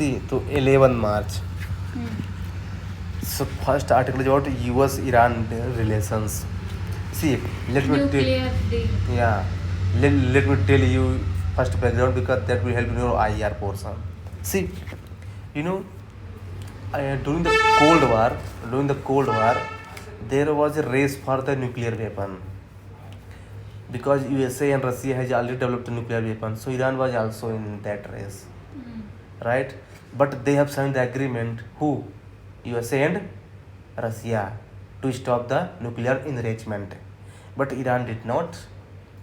see, to 11 March. So first article is about US-Iran relations. See, let me tell. Nuclear deal. Yeah, let me tell you first background because that will help in your IR portion. See, you know, during the Cold War, there was a race for the nuclear weapon because USA and Russia has already developed a nuclear weapon, so Iran was also in that race, right? But they have signed the agreement. Who? USA and Russia to stop the nuclear enrichment, but Iran did not.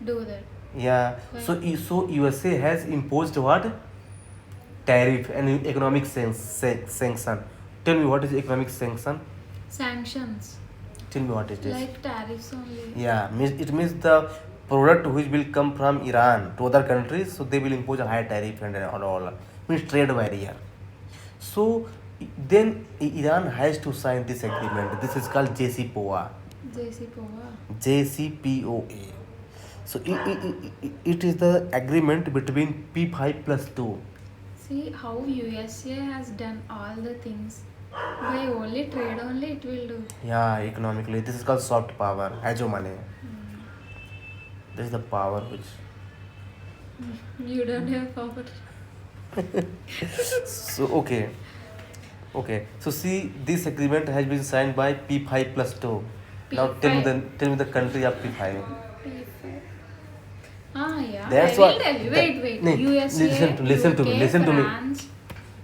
Do that. Yeah. Why? So USA has imposed what? Tariff and economic sanction. Tell me what is economic sanction? Sanctions. Tell me what it is. Like tariffs only. Yeah, it means the product which will come from Iran to other countries, so they will impose a high tariff and all. Means trade barrier. So then Iran has to sign this agreement. This is called JCPOA. JCPOA. So it is the agreement between P5+2. See how USA has done all the things. By only trade only it will do. Yeah, economically. This is called soft power, hegemony. This is the power which. You don't have power. So okay. So see, this agreement has been signed by P5+2. Now tell me the country of P5. Yeah. That's I why. will tell you. Wait. No, USA. listen to me. France.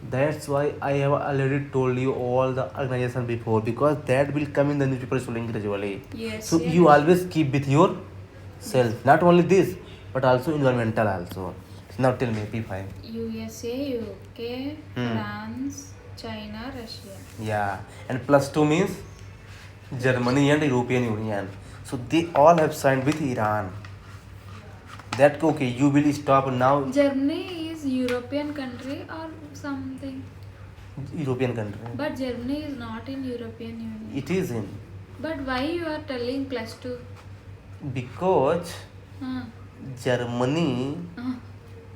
That's why I have already told you all the organization before, because that will come in the newspaper slowly gradually. Yes. So you always keep with yourself. Not only this, but also environmental also. So now tell me P5. USA, UK, France, China, Russia. Yeah, and +2 means Germany and European Union. So they all have signed with Iran. That okay, you will stop now. Germany is European country or something. European country. But Germany is not in European Union. It is in. But why you are telling +2? Because Germany Uh,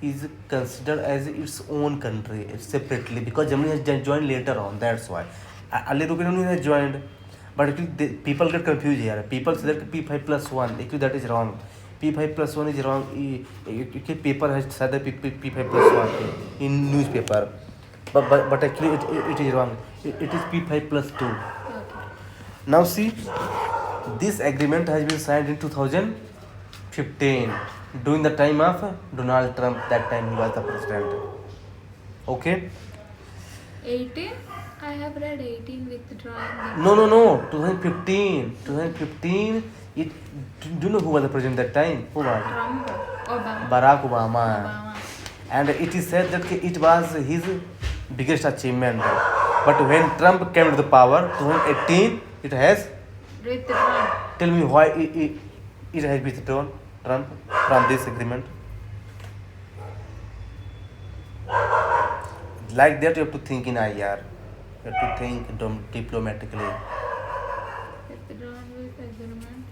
is considered as its own country separately, because Germany has joined later on. That's why. Earlier European Union has joined, but actually people get confused here. People say that P5+1. Actually, that is wrong. P5+1 is wrong. Paper has said that P5+1 in newspaper, but actually it is wrong. It is P5+2. okay. Now see, this agreement has been signed in 2015 during the time of Donald Trump. That time he was the president. Okay. 18? I have read 18 withdrawing. No. 2015. Do you know who was the president that time? Who was? Trump. Obama. Barack Obama. And it is said that it was his biggest achievement. But when Trump came to the power, 2018, it has. Withdrawn. Tell me why it has withdrawn Trump from this agreement. Like that, you have to think in IR. You have to think diplomatically. Withdrawn with agreement.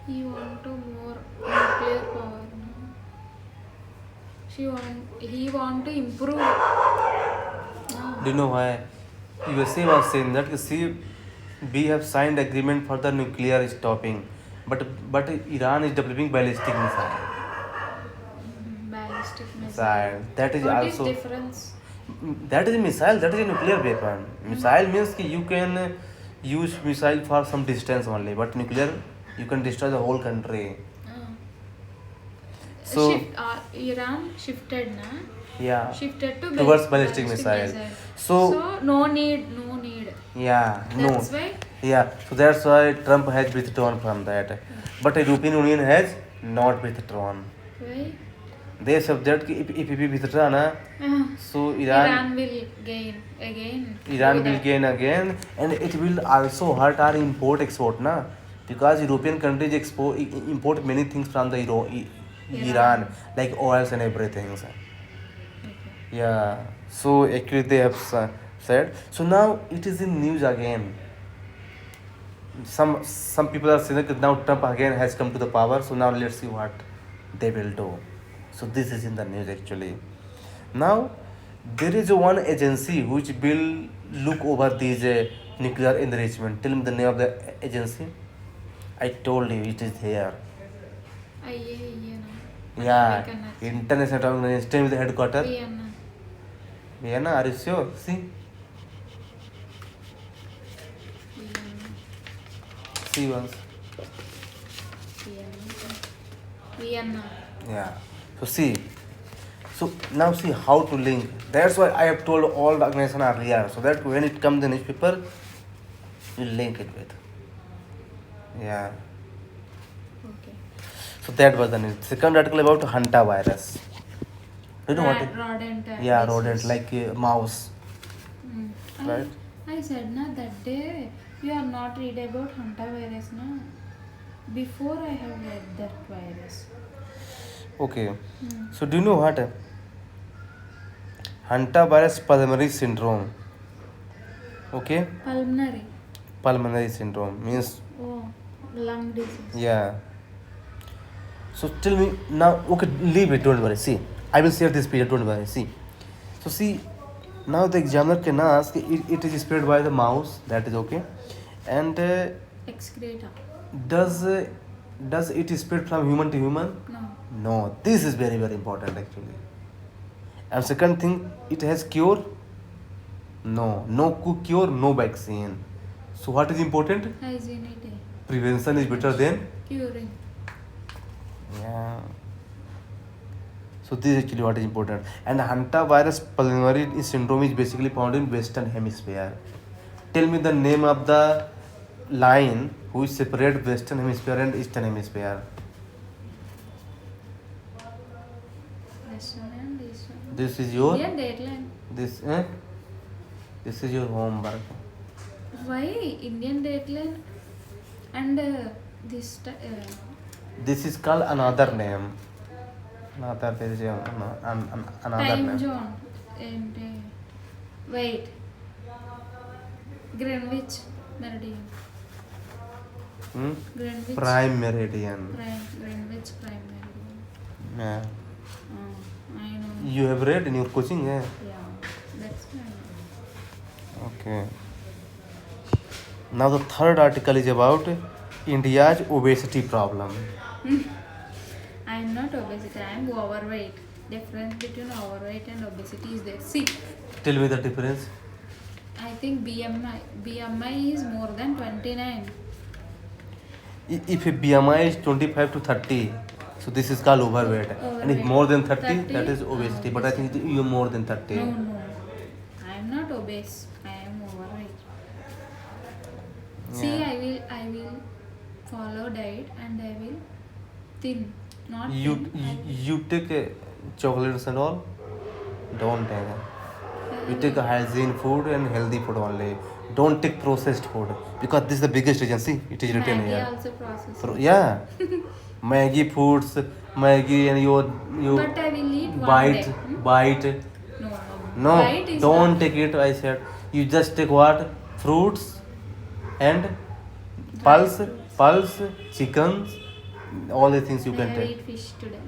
He want to more nuclear power. No? He want to improve. No. Do you know why? USA was saying that, see, we have signed agreement for the nuclear stopping, but Iran is developing ballistic missile. Ballistic missile. Missile. That is What also. is difference? That is a missile. That is a nuclear weapon. Missile means that you can use missile for some distance only, but nuclear you can destroy the whole country. So Iran shifted, na? yeah. Shifted to Towards ballistic missile. So no need. yeah, That's no. why. Yeah, so that's why Trump has withdrawn from that. But the European Union has not withdrawn. Why? They subject कि if we withdraw na, so Iran will gain again. Iran will gain again, and it will also hurt our import export na, because European countries import many things from the Iran, like oils and everything. Yeah, so actually they have said. So now it is in news again. Some people are saying that now Trump again has come to the power. So now let's see what they will do. So this is in the news actually. Now, there is one agency which will look over these nuclear enrichment. Tell me the name of the agency. I told you it is here. IAEA. Yeah, American National. International Atomic Energy. Tell me the headquarters. Vienna. Vienna, are you sure? See, Vienna. see once. Vienna. Yeah. So see. So now see how to link. That's why I have told all the organization earlier. So that when it comes in newspaper, you link it with. Yeah. Okay. So that was the news. Second article about Hanta virus. You know what? Rodent. Yeah, disease. rodent like mouse. Mm. Right. I said na that day you are not read about hantavirus na. Before I have read that virus. Okay. So do you know what? Hantavirus pulmonary syndrome. Okay. Pulmonary syndrome means Oh, lung disease. yeah. So tell me now. Okay, leave it. Don't worry. See, I will share this page. Don't worry. See. So see, now the examiner can ask. It is spread by the mouse. That is okay. And Excreta. does it spread from human to human? No. No. This is very very important actually. And second thing, it has cure? No. No cure, no vaccine. So what is important? Hygiene. Prevention is better than? Curing. Yeah. So this is actually what is important. And hantavirus pulmonary syndrome is basically found in Western Hemisphere. Tell me the name of the line which separate Western Hemisphere and Eastern Hemisphere. Western and Eastern. This is your Indian dateline. this is your homework. Why Indian dateline and this This is called another name. Another there is another time name. zone and wait, Greenwich meridian. Greenwich Prime meridian. Greenwich prime meridian. Yeah. I know. You have read in your coaching, yeah? Yeah, that's right. Okay. Now the third article is about India's obesity problem. I am not obesity. I am overweight. Difference between overweight and obesity is there. See, Tell me the difference. I think BMI is more than 29. If a BMI is 25 to 30, so this is called overweight. And if Overweight. more than 30, 30, that is obesity. But I think you are more than 30. No. I am not obese. I am overweight. See, Yeah. I will follow diet and I will thin. Not You thin. you take chocolates and all? Don't take. You take a hygiene food and healthy food only. Don't take processed food because this is the biggest reason. See, it is written Maggie here. also processed. Yeah, Maggie foods, Maggie and you But I will eat one day. bite. No. No, Bite is don't not- take it. I said you just take what fruits and pulse, chickens, all the things you I can have take. eat fish today.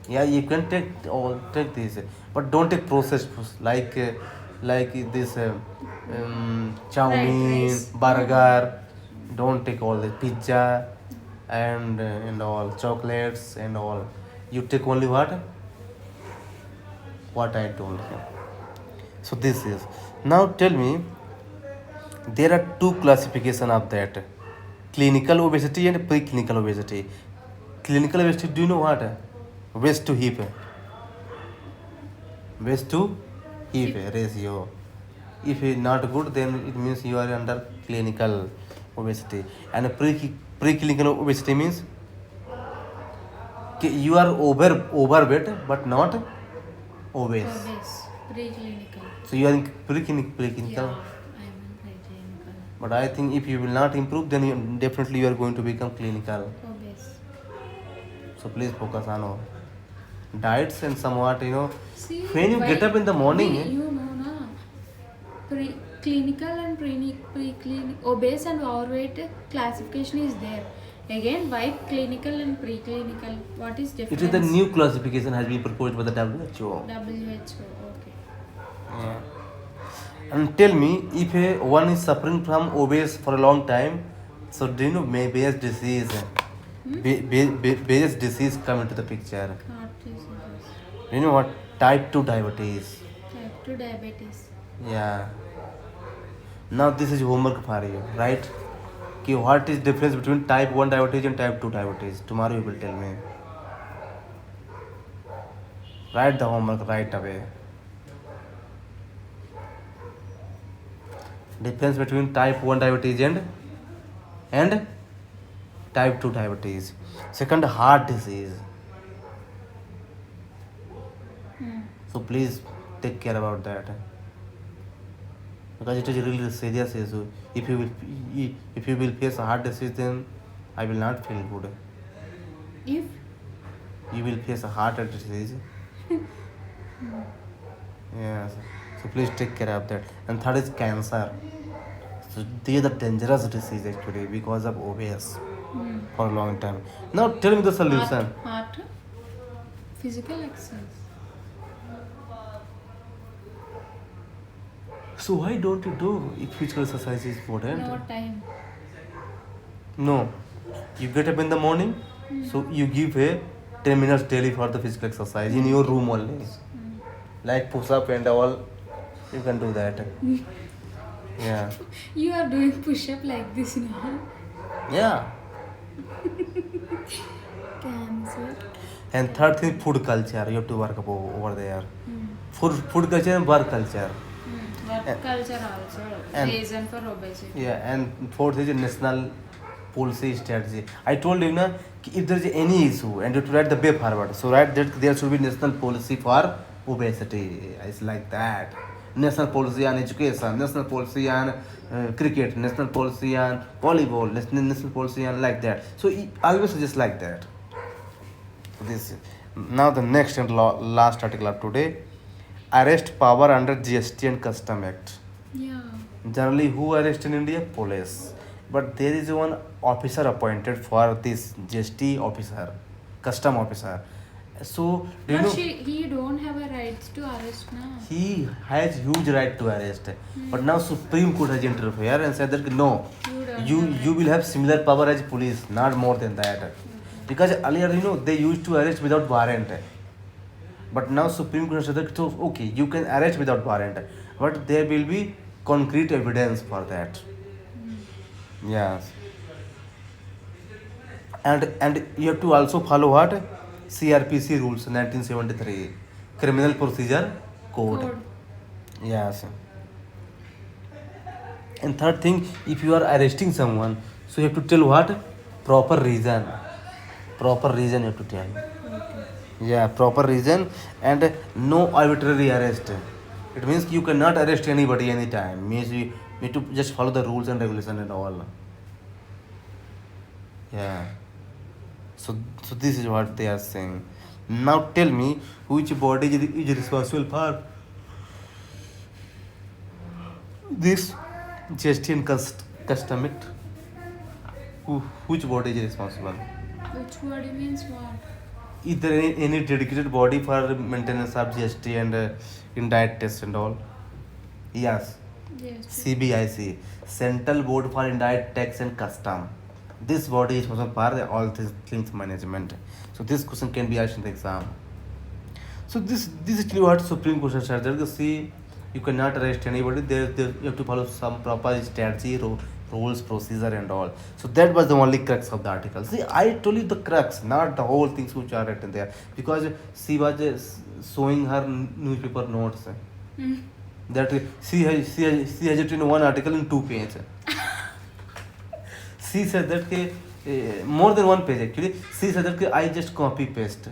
Yeah, you can take this, but don't take processed foods like this chow Fried mein, rice. burger. Don't take all the pizza and all chocolates and all. You take only what I told you. So this is now. Tell me, there are two classification of that: clinical obesity and preclinical obesity. Clinical obesity, do you know what? Waist to hip ratio. If it not good, then it means you are under clinical obesity. And preclinical obesity means you are overweight but not obese. Obese. Preclinical. So you are in preclinical. Yeah, I am in preclinical. But I think if you will not improve, then definitely you are going to become clinical. Obese. So please focus on diets and somewhat, See, when you get up in the morning. You know na, clinical and preclinical obese and overweight classification is there. Again, why clinical and preclinical? What is It difference? is the new classification has been proposed by the WHO. WHO. Okay. Yeah. And tell me, if one is suffering from obese for a long time, so do you know Bayes disease? Bayes disease come into the picture. Heart diseases. Do you know what? Type 2 diabetes. Type 2 diabetes. Yeah. Now this is homework for you, right? कि what is difference between type 1 diabetes and type 2 diabetes? Tomorrow you will tell me. Write the homework right away. Difference between type 1 diabetes and type 2 diabetes. Second, heart disease. So please take care about that, because it is a really serious issue. If you will face a heart disease, then I will not feel good. If You will face a heart disease. Yes. So please take care of that. And third is cancer. So they are the dangerous disease actually because of obese for a long time. Now tell me the solution. heart, physical exercise. So why don't you do if physical exercise is important? No time. No. You get up in the morning, so you give a 10 minutes daily for the physical exercise in your room only. Like push up and all, you can do that. Yeah. You are doing push-up like this now. Yeah. Cancer. And third thing, food culture. You have to work over there. Food culture and work culture. Work culture also. And- Reason for obesity. Yeah, and fourth is a national policy strategy. I told you na, if there is any issue and you have to write the way forward, so write that there should be national policy for obesity. It's like that. National policy on education, national policy on cricket, national policy on volleyball, national policy on like that. So always just like that. This now the next and last article of today: arrest power under GST and Custom Act. Yeah. Generally, who arrest in India? Police. But there is one officer appointed for this GST officer, custom officer. So, do you But know, he don't have a right to arrest now. he has huge right to arrest. But now Supreme Court has interfered and said that no, you will have similar power as police, not more than that. Because earlier, they used to arrest without warrant. But now Supreme Court said that so, okay, you can arrest without warrant, but there will be concrete evidence for that. Yes. And you have to also follow what? CRPC rules 1973, Criminal Procedure Code. Yes. And third thing, if you are arresting someone, so you have to tell what? Proper reason. Proper reason you have to tell. Yeah, proper reason and no arbitrary arrest. It means you cannot arrest anybody anytime. Means you need to just follow the rules and regulation and all. Yeah. So this is what they are saying. Now tell me which body is responsible for this GST and Custom Act? Which body is responsible? Which body means what? Is there any dedicated body for maintenance of GST and indirect tax and all? Yes. Yes. CBIC, Central Board for Indirect Tax and Custom. This body is responsible for all these things management. So this question can be asked in the exam. So this is actually what Supreme Court said. That see, you cannot arrest anybody. There you have to follow some proper strategy, rules, procedure, and all. So that was the only crux of the article. See, I told you the crux, not the whole things which are written there, because she was showing her newspaper notes. That she has written one article in 2 pages. She said that more than 1 page actually. She said that I just copy paste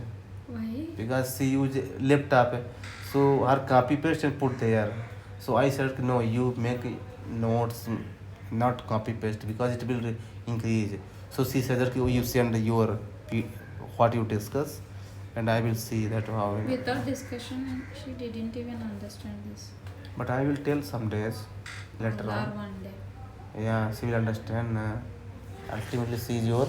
Why? because she used laptop, so her copy paste and put there. So I said no, you make notes, not copy paste, because it will increase. So she said that you send your what you discuss, and I will see that how. Without discussion, she didn't even understand this. But I will tell some days later Or on. one day. Yeah, she will understand. Ultimately, she is your